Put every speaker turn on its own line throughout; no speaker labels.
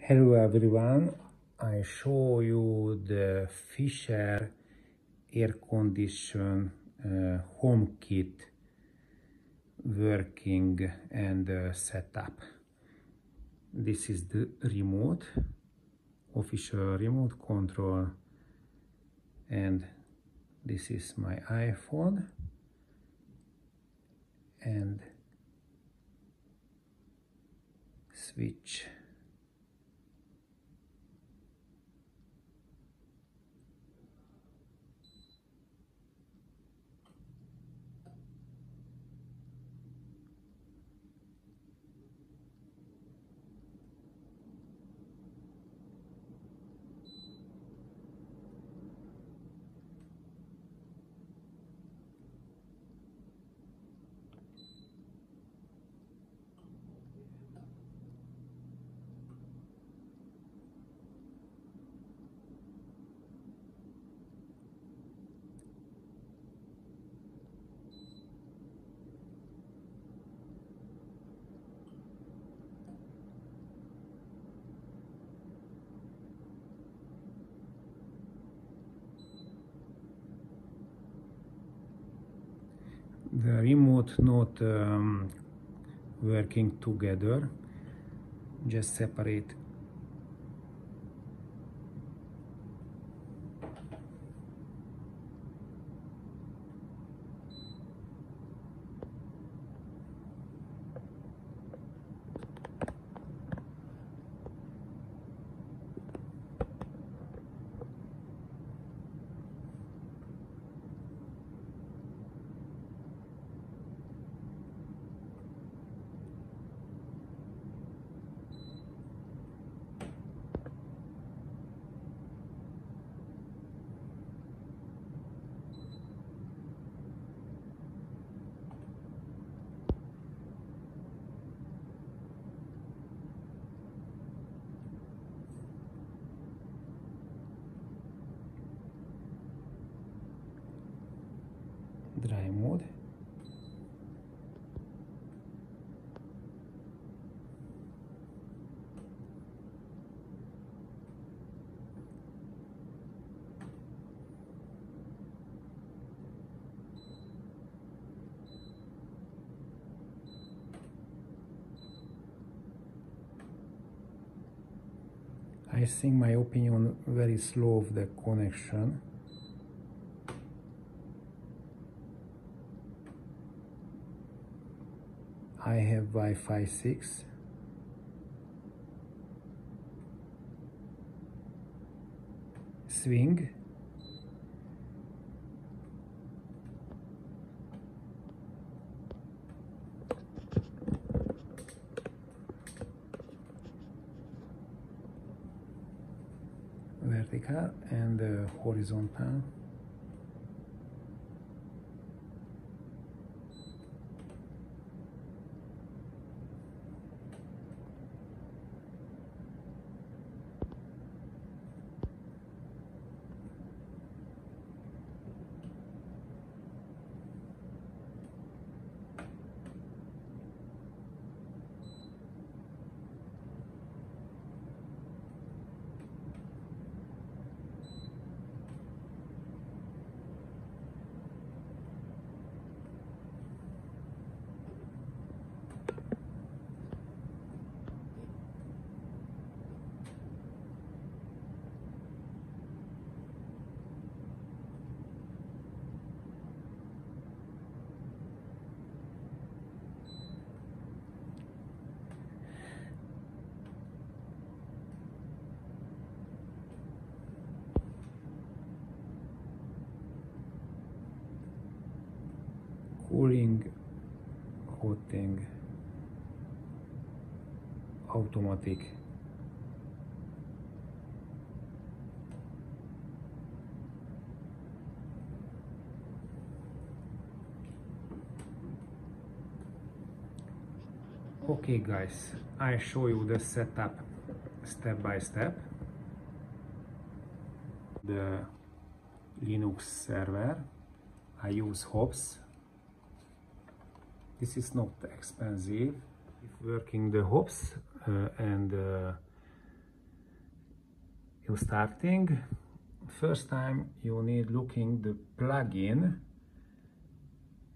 Hello everyone, I show you the Fisher air condition HomeKit working and setup. This is the remote, official remote control, and this is my iPhone, and switch. The remote not working together, just separate. Dry mode. I think my opinion very slow of the connection. I have Wi-Fi 6. Swing. Vertical and horizontal. Cooling, hotting, automatic. Okay guys, I show you the setup step by step. The Linux server, I use hops. This is not expensive. If working the hops and you starting. First time you need looking the plugin.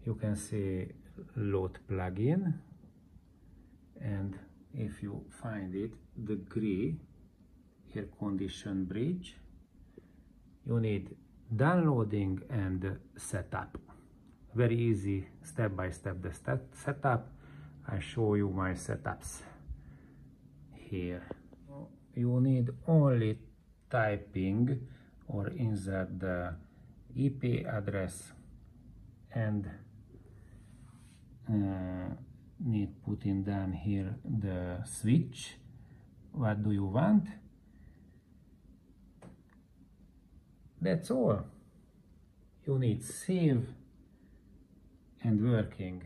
You can see load plugin, and if you find it, the GREE air condition bridge, you need downloading and setup. Very easy, step by step the setup. I show you my setups here. You need only typing or insert the IP address and need putting down here the switch. What do you want? That's all. You need save and working.